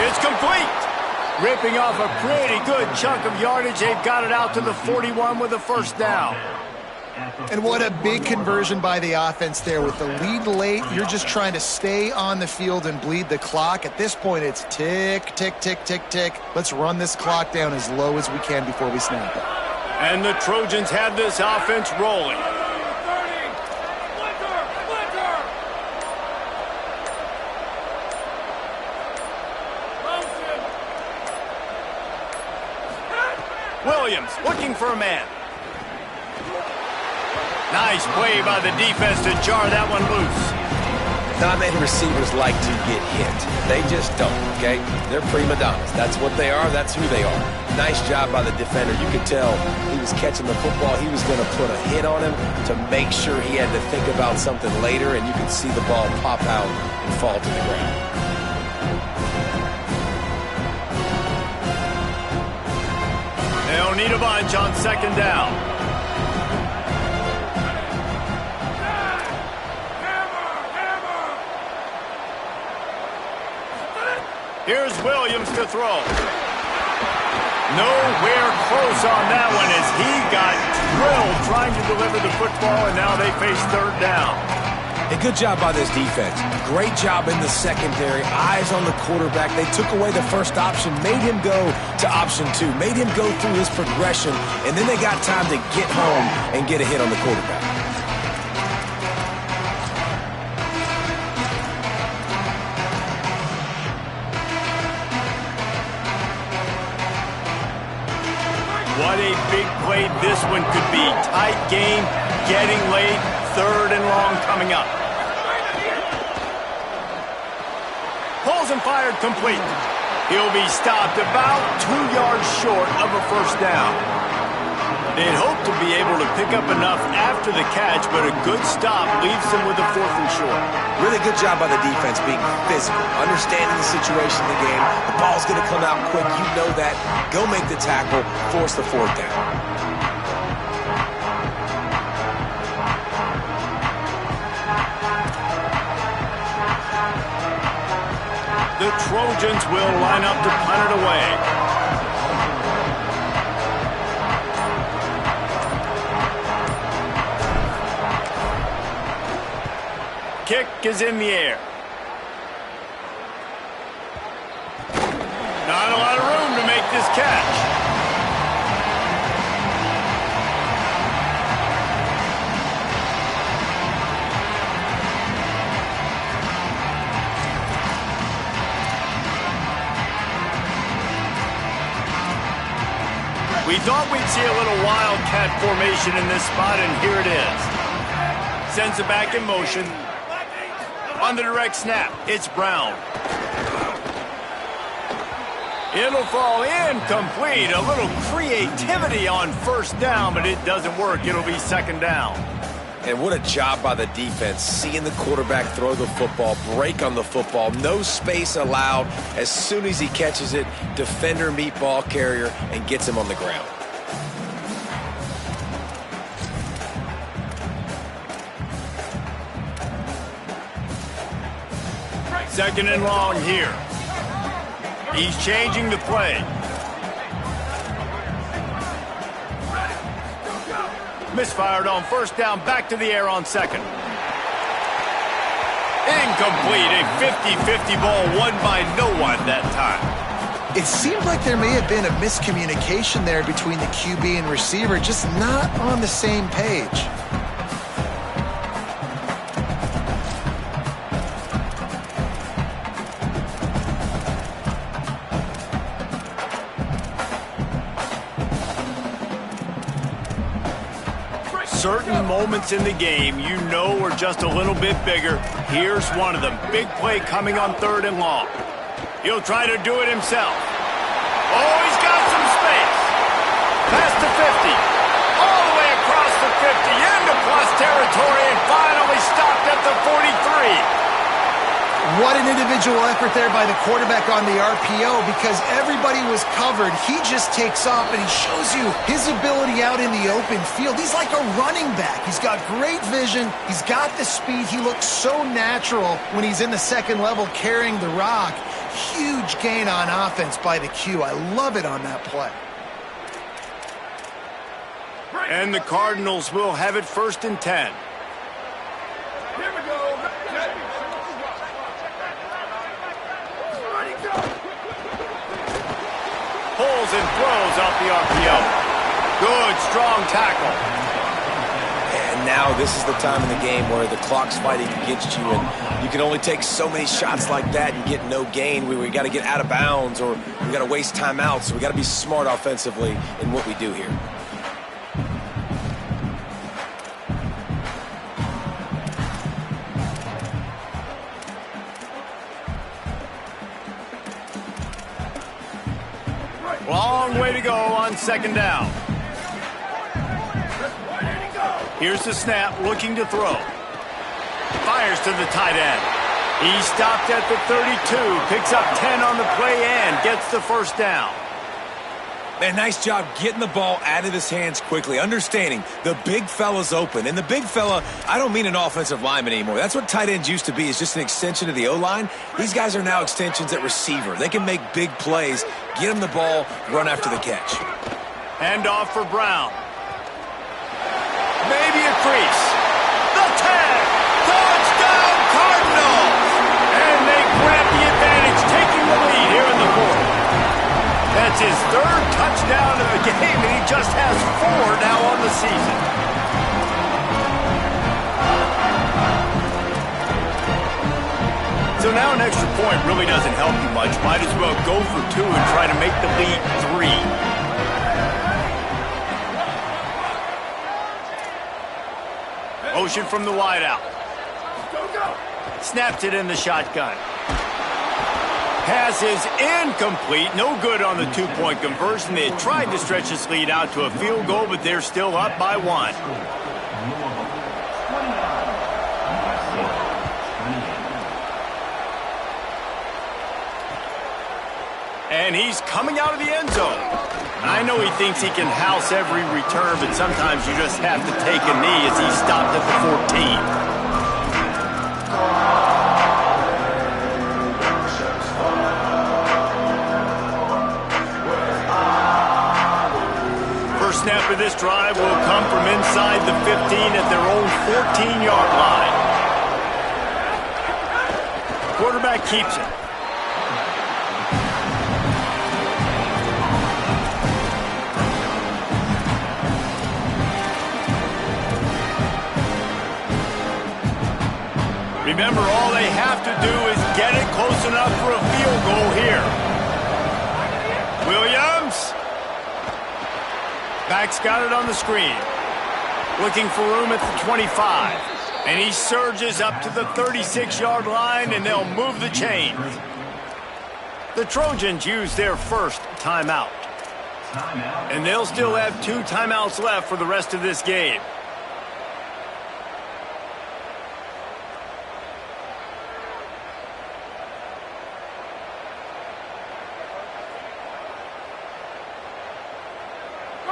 It's complete. Ripping off a pretty good chunk of yardage. They've got it out to the 41 with a first down. And what a big conversion by the offense there. With the lead late, you're just trying to stay on the field and bleed the clock. At this point, it's tick, tick, tick, tick, tick. Let's run this clock down as low as we can before we snap it. And the Trojans have this offense rolling. Williams looking for a man. Nice play by the defense to jar that one loose. Not many receivers like to get hit. They just don't, okay? They're prima donnas. That's what they are. That's who they are. Nice job by the defender. You could tell he was catching the football. He was going to put a hit on him to make sure he had to think about something later, and you could see the ball pop out and fall to the ground. They'll need a bunch on 2nd down. Here's Williams to throw. Nowhere close on that one as he got drilled trying to deliver the football, and now they face 3rd down. A good job by this defense. Great job in the secondary. Eyes on the quarterback. They took away the first option, made him go to option 2, made him go through his progression, and then they got time to get home and get a hit on the quarterback. What a big play this one could be. Tight game, getting late, 3rd and long coming up. Pulls and fired complete. He'll be stopped about 2 yards short of a first down. They'd hope to be able to pick up enough after the catch, but a good stop leaves them with a 4th and short. Really good job by the defense being physical, understanding the situation in the game. The ball's going to come out quick. You know that. Go make the tackle, force the 4th down. The Trojans will line up to punt it away. Kick is in the air. Not a lot of room to make this catch. We thought we'd see a little wildcat formation in this spot, and here it is. Sends it back in motion. On the direct snap, it's Brown. It'll fall incomplete. A little creativity on 1st down, but it doesn't work. It'll be 2nd down. And what a job by the defense, seeing the quarterback throw the football, break on the football, no space allowed. As soon as he catches it, defender meet ball carrier and gets him on the ground. Second and long here. He's changing the play. Misfired on 1st down, back to the air on 2nd. Incomplete. A 50-50 ball won by no one that time. It seemed like there may have been a miscommunication there between the QB and receiver, just not on the same page. Certain moments in the game you know are just a little bit bigger. Here's one of them. Big play coming on 3rd and long. He'll try to do it himself. Oh, he's got some space. Past the 50. All the way across the 50. Into plus territory and finally stopped at the 43. What an individual effort there by the quarterback on the RPO, because everybody was covered. He just takes off, and he shows you his ability out in the open field. He's like a running back. He's got great vision. He's got the speed. He looks so natural when he's in the second level carrying the rock. Huge gain on offense by the Q. I love it on that play. And the Cardinals will have it 1st and 10. Here we go. Pulls and throws off the RPO. Good, strong tackle. And now this is the time in the game where the clock's fighting against you, and you can only take so many shots like that and get no gain. We got to get out of bounds, or we got to waste timeouts. So we got to be smart offensively in what we do here. Long way to go on 2nd down. Here's the snap, looking to throw. Fires to the tight end. He stopped at the 32, picks up 10 on the play and gets the 1st down. Man, nice job getting the ball out of his hands quickly, understanding the big fella's open. And the big fella, I don't mean an offensive lineman anymore. That's what tight ends used to be, is just an extension of the O-line. These guys are now extensions at receiver. They can make big plays, get him the ball, run after the catch. Hand off for Brown. Maybe a crease. The 10. Touchdown Cardinals! And they grab the advantage, taking the lead here in the 4th. That's his 3rd touchdown of the game, and he just has 4 now on the season. So now an extra point really doesn't help you much. Might as well go for 2 and try to make the lead 3. Motion from the wideout. Snaps it in the shotgun. Pass is incomplete. No good on the 2-point conversion. They tried to stretch this lead out to a field goal, but they're still up by 1. And he's coming out of the end zone. I know he thinks he can house every return, but sometimes you just have to take a knee as he stopped at the 14. First snap of this drive will come from inside the 15 at their own 14-yard line. Quarterback keeps it. Remember, all they have to do is get it close enough for a field goal here. Williams. Back's got it on the screen. Looking for room at the 25. And he surges up to the 36-yard line, and they'll move the chains. The Trojans use their first timeout. And they'll still have 2 timeouts left for the rest of this game.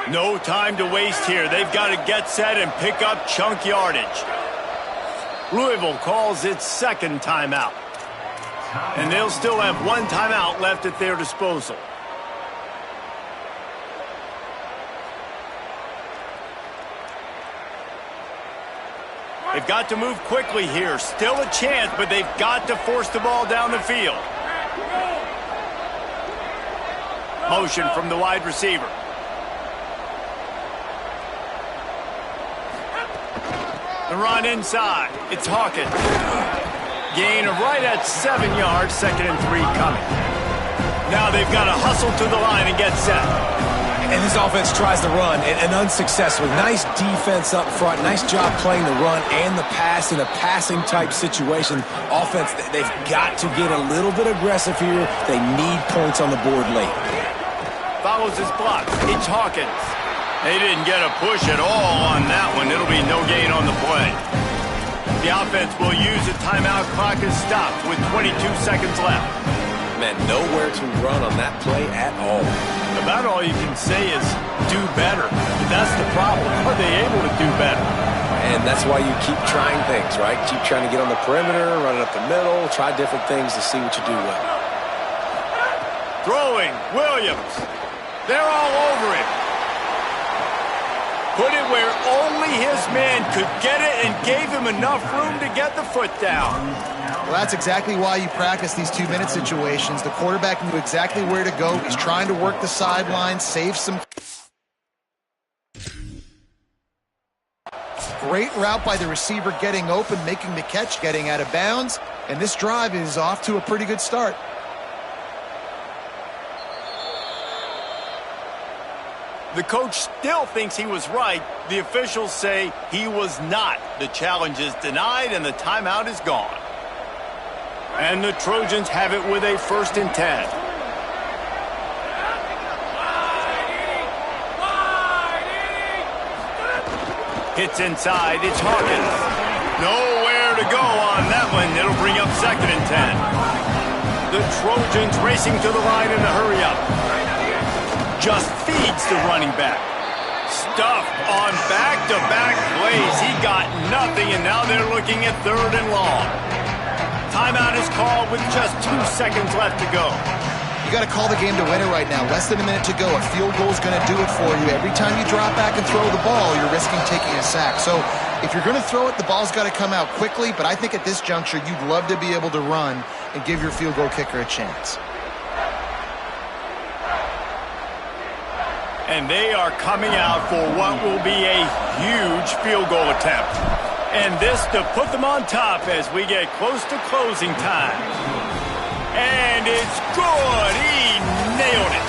No time to waste here. They've got to get set and pick up chunk yardage. Louisville calls its second timeout. And they'll still have 1 timeout left at their disposal. They've got to move quickly here. Still a chance, but they've got to force the ball down the field. Motion from the wide receiver. The run inside. It's Hawkins. Gain of right at 7 yards. 2nd and 3 coming. Now they've got to hustle to the line and get set. And this offense tries to run, and unsuccessfully. Nice defense up front. Nice job playing the run and the pass in a passing-type situation. Offense, they've got to get a little bit aggressive here. They need points on the board late. Follows his block. It's Hawkins. They didn't get a push at all on that one. It'll be no gain on the play. The offense will use a timeout. Clock is stopped with 22 seconds left. Man, nowhere to run on that play at all. About all you can say is do better. But that's the problem. Are they able to do better? And that's why you keep trying things, right? Keep trying to get on the perimeter, run it up the middle, try different things to see what you do well. Throwing, Williams. They're all over him. Put it where only his man could get it and gave him enough room to get the foot down. Well, that's exactly why you practice these 2-minute situations. The quarterback knew exactly where to go. He's trying to work the sideline, save some. Great route by the receiver getting open, making the catch, getting out of bounds. And this drive is off to a pretty good start. The coach still thinks he was right. The officials say he was not. The challenge is denied and the timeout is gone. And the Trojans have it with a 1st and 10. Hits inside. It's Hawkins. Nowhere to go on that one. It'll bring up 2nd and 10. The Trojans racing to the line in a hurry up. Just feeds the running back. Stuffed on back-to-back plays. He got nothing, and now they're looking at 3rd and long. Timeout is called with just 2 seconds left to go. You got to call the game to win it right now. Less than a minute to go. A field goal is going to do it for you. Every time you drop back and throw the ball, you're risking taking a sack. So if you're going to throw it, the ball's got to come out quickly. But I think at this juncture, you'd love to be able to run and give your field goal kicker a chance. And they are coming out for what will be a huge field goal attempt. And this to put them on top as we get close to closing time. And it's good. He nailed it.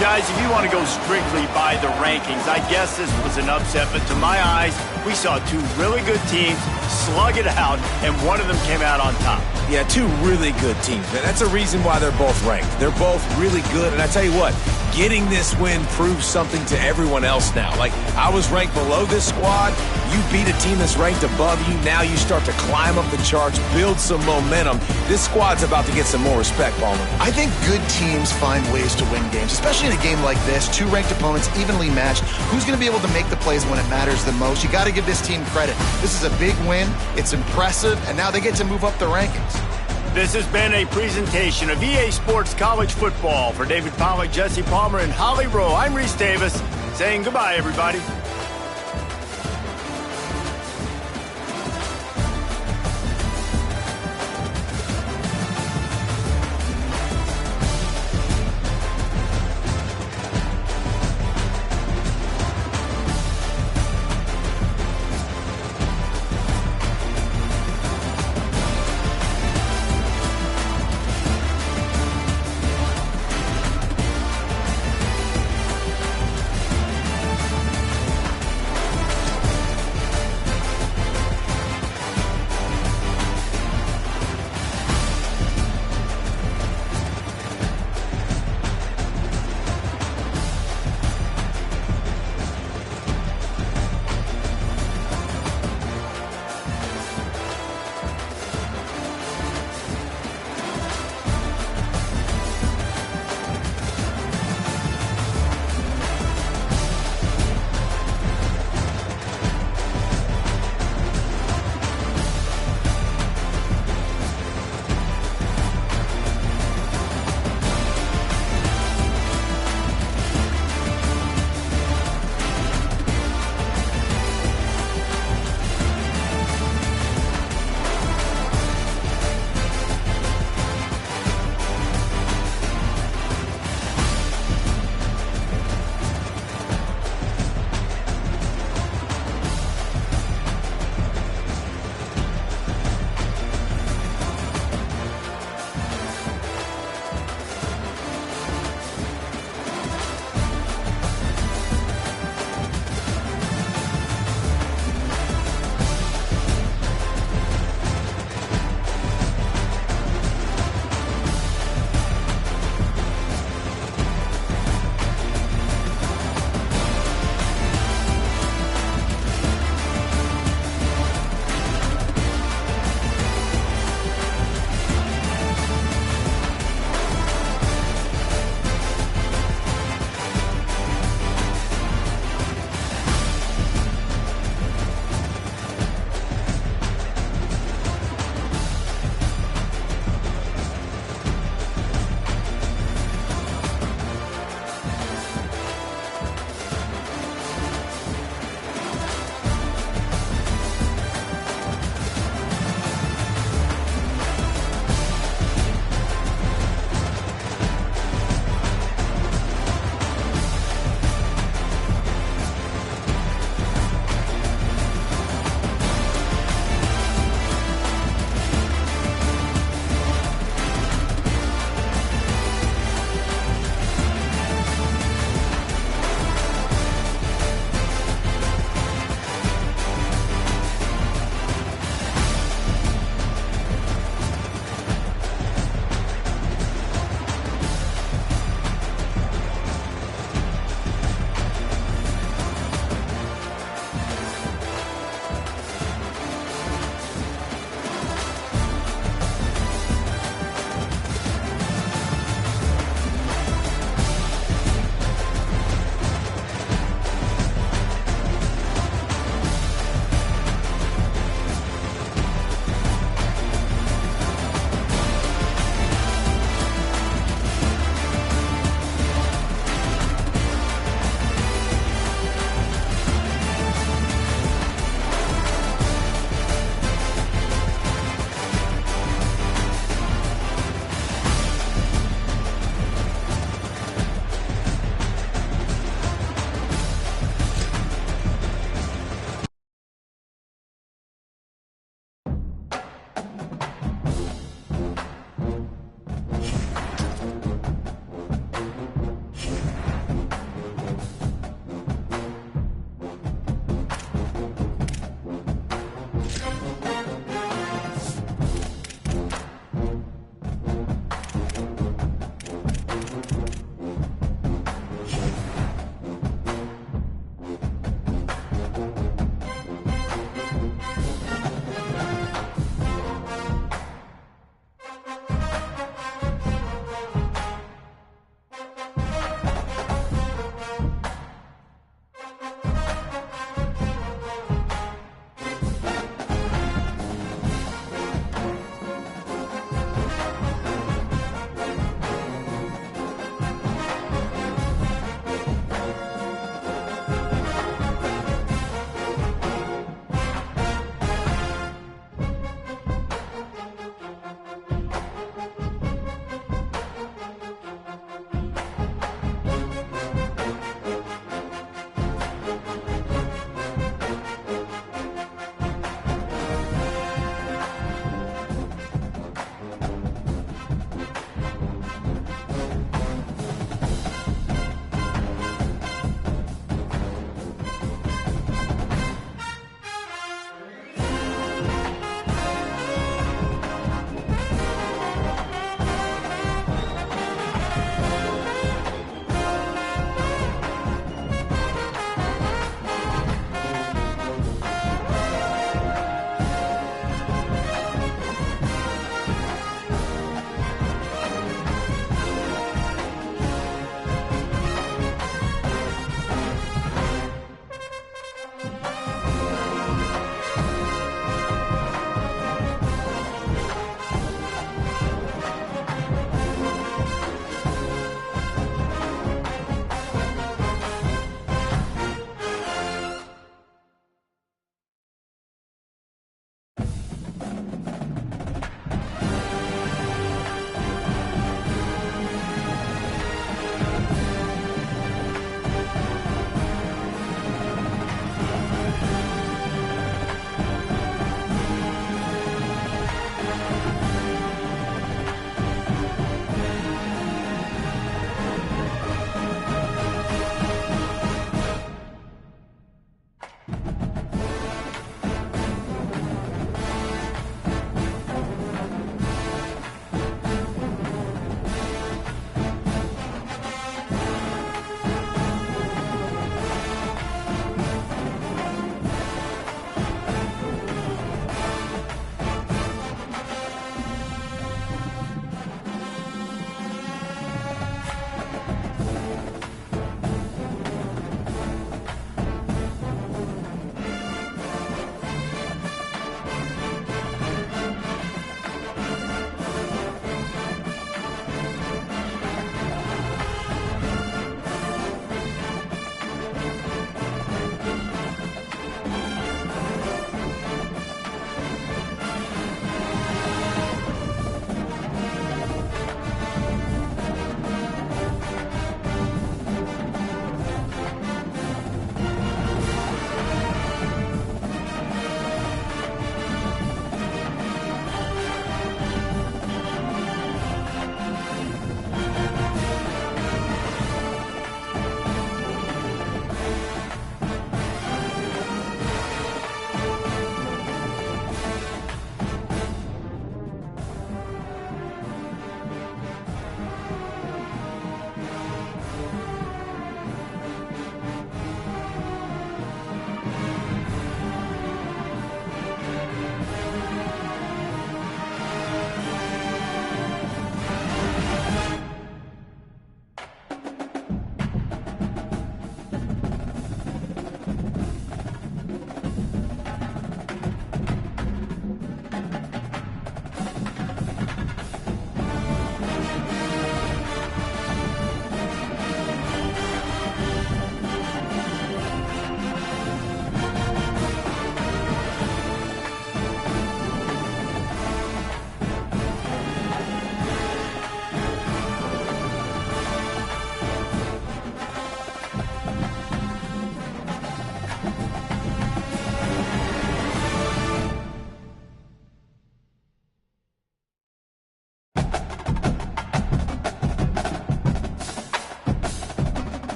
Guys, if you want to go strictly by the rankings, I guess this was an upset. But to my eyes, we saw 2 really good teams slug it out, and one of them came out on top. Yeah, 2 really good teams. And that's a reason why they're both ranked. They're both really good. And I tell you what, getting this win proves something to everyone else now. Like, I was ranked below this squad. You beat a team that's ranked above you. Now you start to climb up the charts, build some momentum. This squad's about to get some more respect, Palmer. I think good teams find ways to win games, especially in a game like this. 2 ranked opponents, evenly matched. Who's going to be able to make the plays when it matters the most? You got to give this team credit. This is a big win. It's impressive, and now they get to move up the rankings. This has been a presentation of EA Sports College Football. For David Pollack, Jesse Palmer, and Holly Rowe, I'm Reese Davis saying goodbye, everybody.